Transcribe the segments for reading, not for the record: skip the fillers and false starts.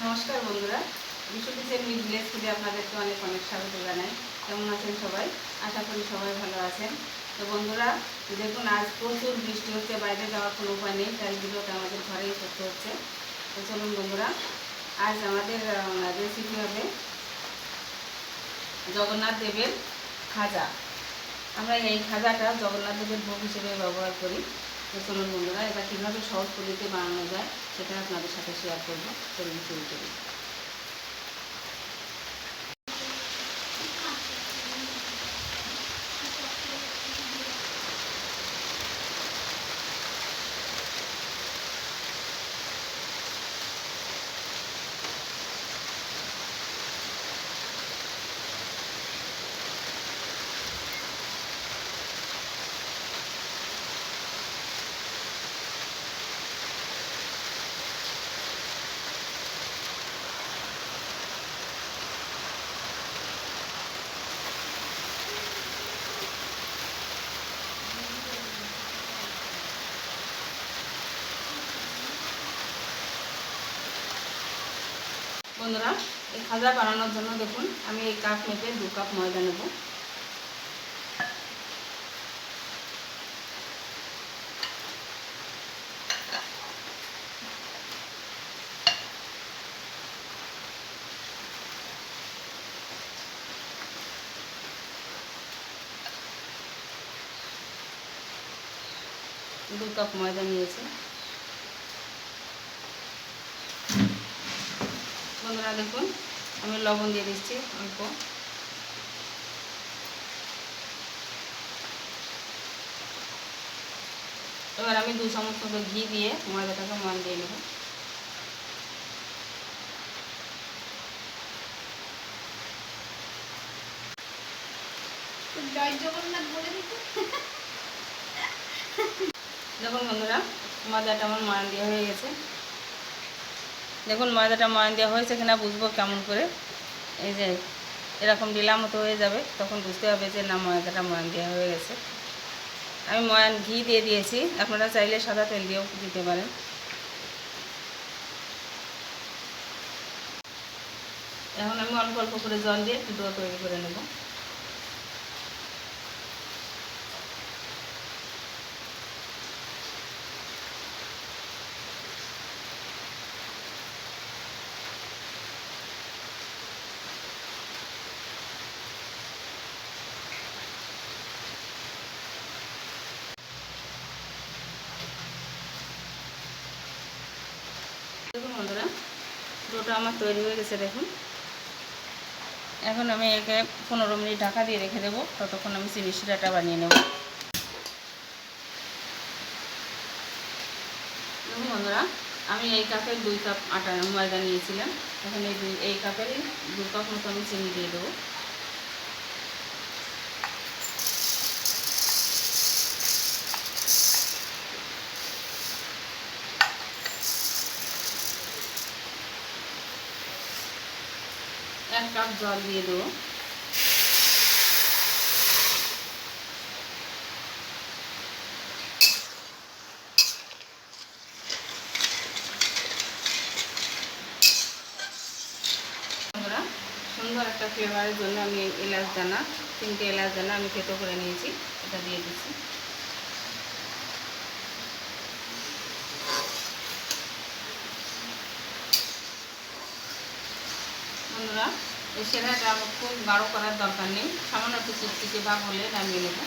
নমস্কার বন্ধুরা, Bishu kitchen with village ফুডে আপনাদেরকে অনেক অনেক স্বাগত জানাই। কেমন আছেন সবাই? আশা করি সবাই ভালো আছেন। তো বন্ধুরা, দেখুন আজ প্রচুর বৃষ্টি হচ্ছে, বাইরে যাওয়ার কোনো উপায় নেই, তাই ভিডিওটা আমাদের ঘরেই করতে হচ্ছে। তো চলুন বন্ধুরা, আজ আমাদের রেসিপি হবে জগন্নাথ দেবের খাজা। আমরা এই খাজাটা জগন্নাথ দেবের ভোগ হিসেবে ব্যবহার করি। তো চলুন বন্ধুরা, এটা কীভাবে সহজ পদ্ধতিতে বানানো যায় সেটা আপনাদের সাথে শেয়ার করবো। চলুন শুরু করি। বন্ধুরা, এই খাজা বানানোর জন্য দেখুন আমি এই কাপ মেপে 2 কাপ ময়দা নেব। দু কাপ ময়দা নিয়েছি। বন্ধুরা দেখুন, আমি লবণ দিয়ে দিচ্ছি অল্প। এবার আমি 2 চামচ মতো ঘি দিয়ে ময়দাটাকে ময়ান দিয়ে নেব। জয় জগন্নাথ বলে দিতে। দেখুন বন্ধুরা, ময়দাটা আমার ময়ান দেওয়া হয়ে গেছে। দেখুন ময়দাটা ময়ান দেওয়া হয়েছে কিনা বুঝবো কেমন করে, এই যে এরকম ডিলা মতো হয়ে যাবে, তখন বুঝতে হবে যে না ময়দাটা ময়ান দেওয়া হয়ে গেছে। আমি ময়ান ঘি দিয়ে দিয়েছি, আপনারা চাইলে সাদা তেল দিয়েও দিতে পারেন। এখন আমি অল্প অল্প করে জল দিয়ে একটু ডো তৈরি করে নেব। দেখুন বন্ধুরা, ডোটা আমার তৈরি হয়ে গেছে দেখুন। এখন আমি একে 15 মিনিট ঢাকা দিয়ে রেখে দেবো, ততক্ষণ আমি চিনি শিরাটা বানিয়ে নেব। দেখুন বন্ধুরা, আমি এই কাপের 2 কাপ আটা ময়দা নিয়েছিলাম। এখন এই কাপেরই 2 কাপ মতো আমি চিনি দিয়ে দেবো। এক কাপ জল দিয়ে দেবো। বন্ধুরা, সুন্দর একটা ফ্লেভারের জন্য আমি এলাচ দানা 3টে এলাচ দানা আমি থেতো করে নিয়েছি, এটা দিয়ে দিচ্ছি। বন্ধুরা, এই সেরাটা খুব গাঢ় করার দরকার নেই, সামান্য একটু চিটচিটে ভাব হলে নামিয়ে নেব।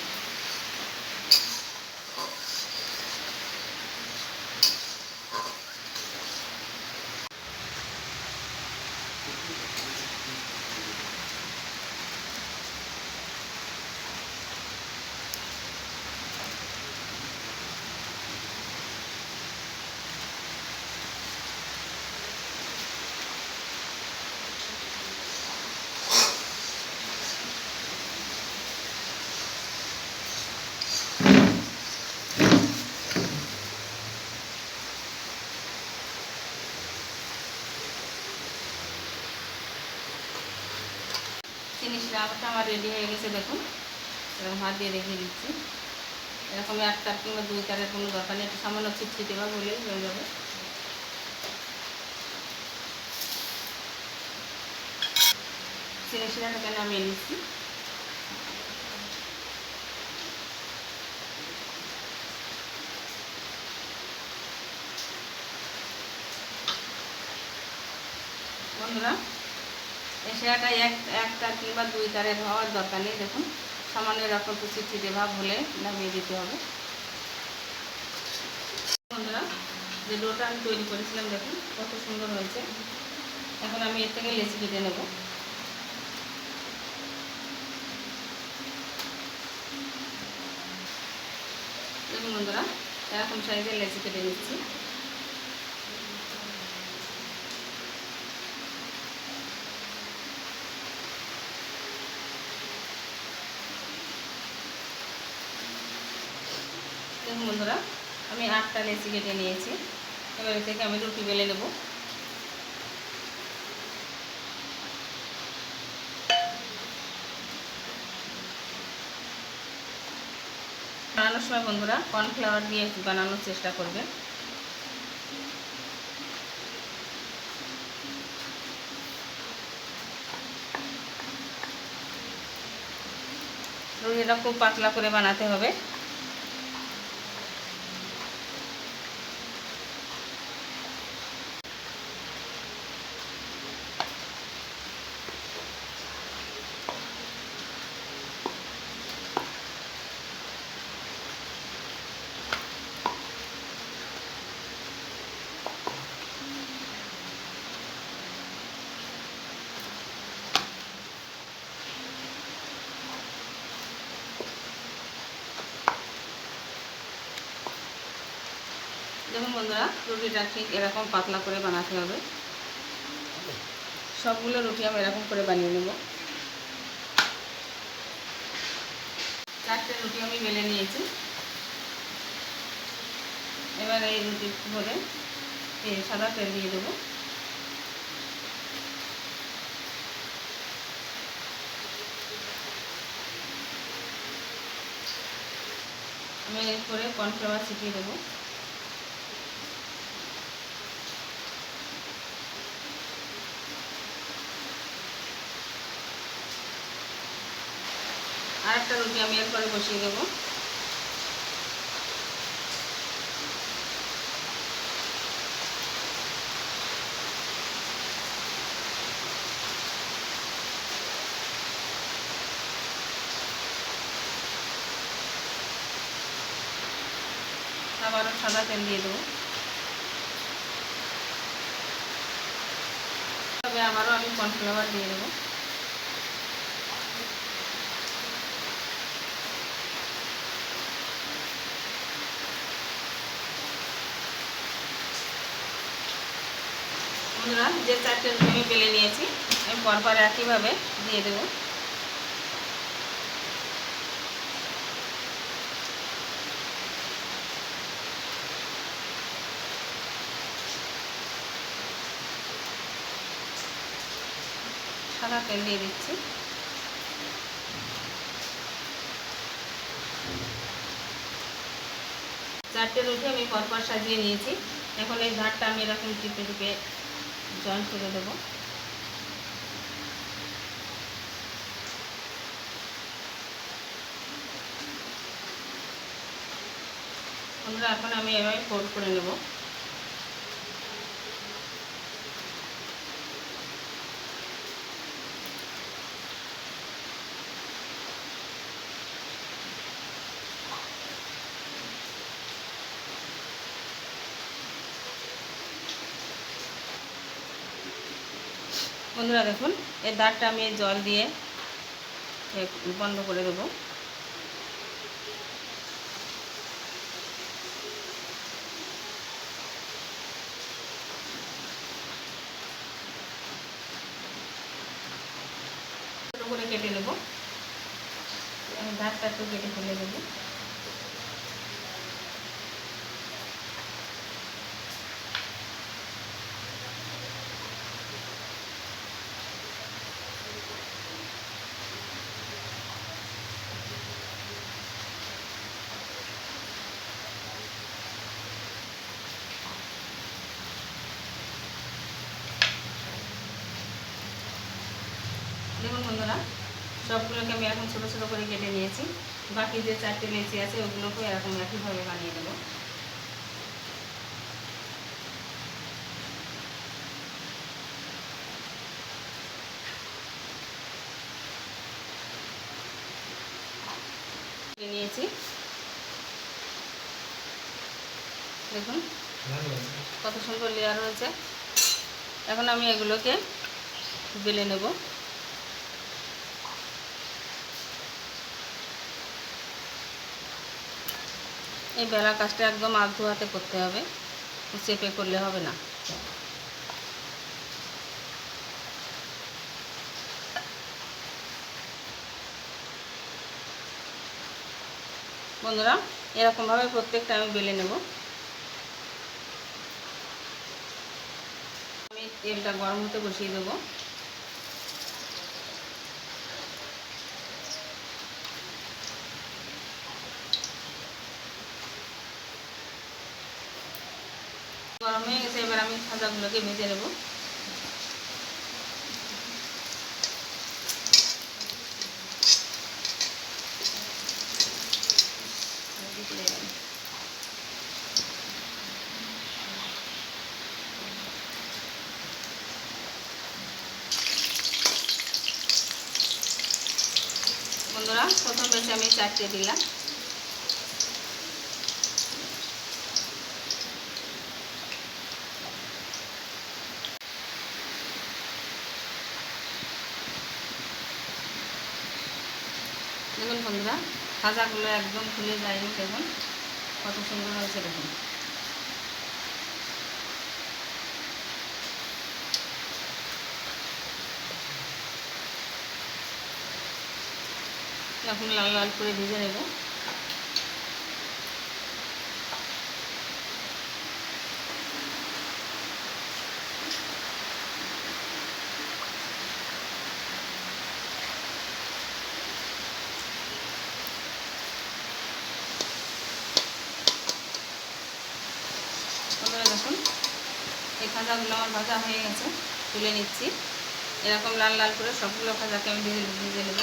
চিনি শিরাটা আমার রেডি হয়ে গেছে দেখুন। এরকম হাত দিয়ে রেখে দিচ্ছি। এরকম 1 তার কিংবা 2 তারের কোনো দরকার নেই, একটু সামান্য চিটচিটে ভাব হলেই হয়ে যাবে। চিনি শিরাটাকে নামিয়ে নিচ্ছি। বন্ধুরা, এই শিরাটা একটা কিংবা 2 তারের হওয়ার দরকার নেই। দেখুন সামান্য এরকম একটু চিটচিটে ভাব হলে নামিয়ে দিতে হবে। বন্ধুরা, যে ডোটা আমি তৈরি করেছিলাম দেখুন কত সুন্দর হয়েছে। এখন আমি এর থেকে লেচি কেটে নেব। দেখুন বন্ধুরা, এরকম সাইজের লেচি কেটে নিচ্ছি। দেখুন বন্ধুরা, আমি 8টা লেচি কেটে নিয়েছি। এবার এ থেকে আমি রুটি বেলে নেব। বানানোর সময় বন্ধুরা কর্নফ্লাওয়ার দিয়ে বানানোর চেষ্টা করবেন। রুটিটা খুব পাতলা করে বানাতে হবে। দেখুন বন্ধুরা, রুটিটা ঠিক এরকম পাতলা করে বানাতে হবে। সবগুলো রুটি আমি এরকম করে বানিয়ে নেব। 4টে রুটি আমি বেলে নিয়েছি। এবার এই রুটির উপরে সাদা তেল দিয়ে দেবো। আমি এরপরে কর্নফ্লাওয়ার ছিটিয়ে দেবো। আর একটা রুটি আমি এরপরে বসিয়ে দেবো। আবারও সাদা তেল দিয়ে দেবো। তবে আবারও আমি কর্নফ্লাওয়ার দিয়ে দেবো। বন্ধুরা, যে 4টে রুটি আমি বেলে নিয়েছি আমি পরপর একইভাবে দিয়ে দেবো। সাদা তেল দিয়ে দিচ্ছি। চারটে রুটি আমি পরপর সাজিয়ে নিয়েছি। এখন এই ধারটা আমি এরকম টিপে টিপে জয়েন করে দেবো। বন্ধুরা, এখন আমি এভাবে ফোল্ড করে নেব। বন্ধুরা দেখুন, এই দাঁড়টা আমি জল দিয়ে বন্ধ করে দেবো। ছোটো করে কেটে নেব। আমি দাঁড়টা একটু কেটে ফেলে দেবো। দেখুন বন্ধুরা, সবগুলোকে আমি এখন ছোটো ছোটো করে কেটে নিয়েছি। বাকি যে 4টে লেচি আছে ওগুলোকেও এরকম একইভাবে বানিয়ে দেবো। নিয়েছি দেখুন কত সুন্দর লেয়ার হয়েছে। এখন আমি এগুলোকে বেলে নেব। এই বেলা কাজটা একদম আলতো হাতে করতে হবে, চেপে করলে হবে না। বন্ধুরা, এরকমভাবে প্রত্যেকটা আমি বেলে নেব। আমি তেলটা গরম হতে বসিয়ে দেবো। গরম হয়ে গেছে, এবার আমি খাজাগুলোকে ভেজে নেব। বন্ধুরা, প্রথম বেশি আমি 4টে দিলাম। দেখুন বন্ধুরা, খাজাগুলো একদম খুলে যায়নি। দেখুন কত সুন্দর হয়েছে। দেখুন এখন লাল লাল করে ভেজে নেব। দেখুন এই খাজাগুলো আমার ভাজা হয়ে গেছে, তুলে নিচ্ছি। এরকম লাল লাল করে সবগুলো খাজাকে আমি ভেজে নেব।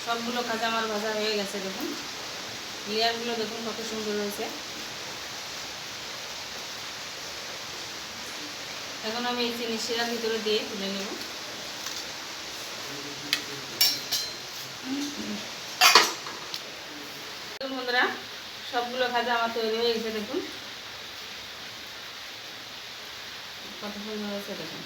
সবগুলো খাজা আমার ভাজা হয়ে গেছে। দেখুন লেয়ারগুলো দেখুন কত সুন্দর হয়েছে। এখন আমি এই চিনি শিরার ভিতরে দিয়ে তুলে নেব। বন্ধুরা, সবগুলো খাজা আমার তৈরি হয়ে গেছে। দেখুন কত সুন্দর হয়েছে। দেখুন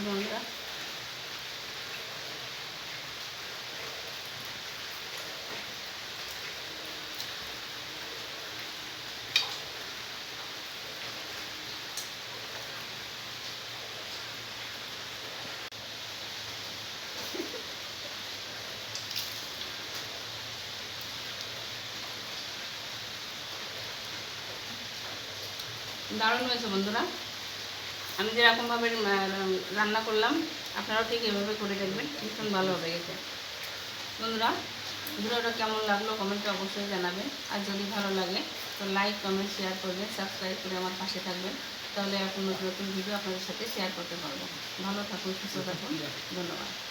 বন্ধুরা, দারুণ হয়েছে। বন্ধুরা, আমি যেরকমভাবে রান্না করলাম আপনারাও ঠিক এভাবে করে দেখবেন, ভীষণ ভালো হবে খেতে। বন্ধুরা, ভিডিওটা কেমন লাগলো কমেন্টে অবশ্যই জানাবেন। আর যদি ভালো লাগে তো লাইক কমেন্ট শেয়ার করবেন, সাবস্ক্রাইব করে আমার পাশে থাকবেন। তাহলে এখন নতুন নতুন ভিডিও আপনাদের সাথে শেয়ার করতে পারবো। ভালো থাকুন, সুস্থ থাকুন। ধন্যবাদ।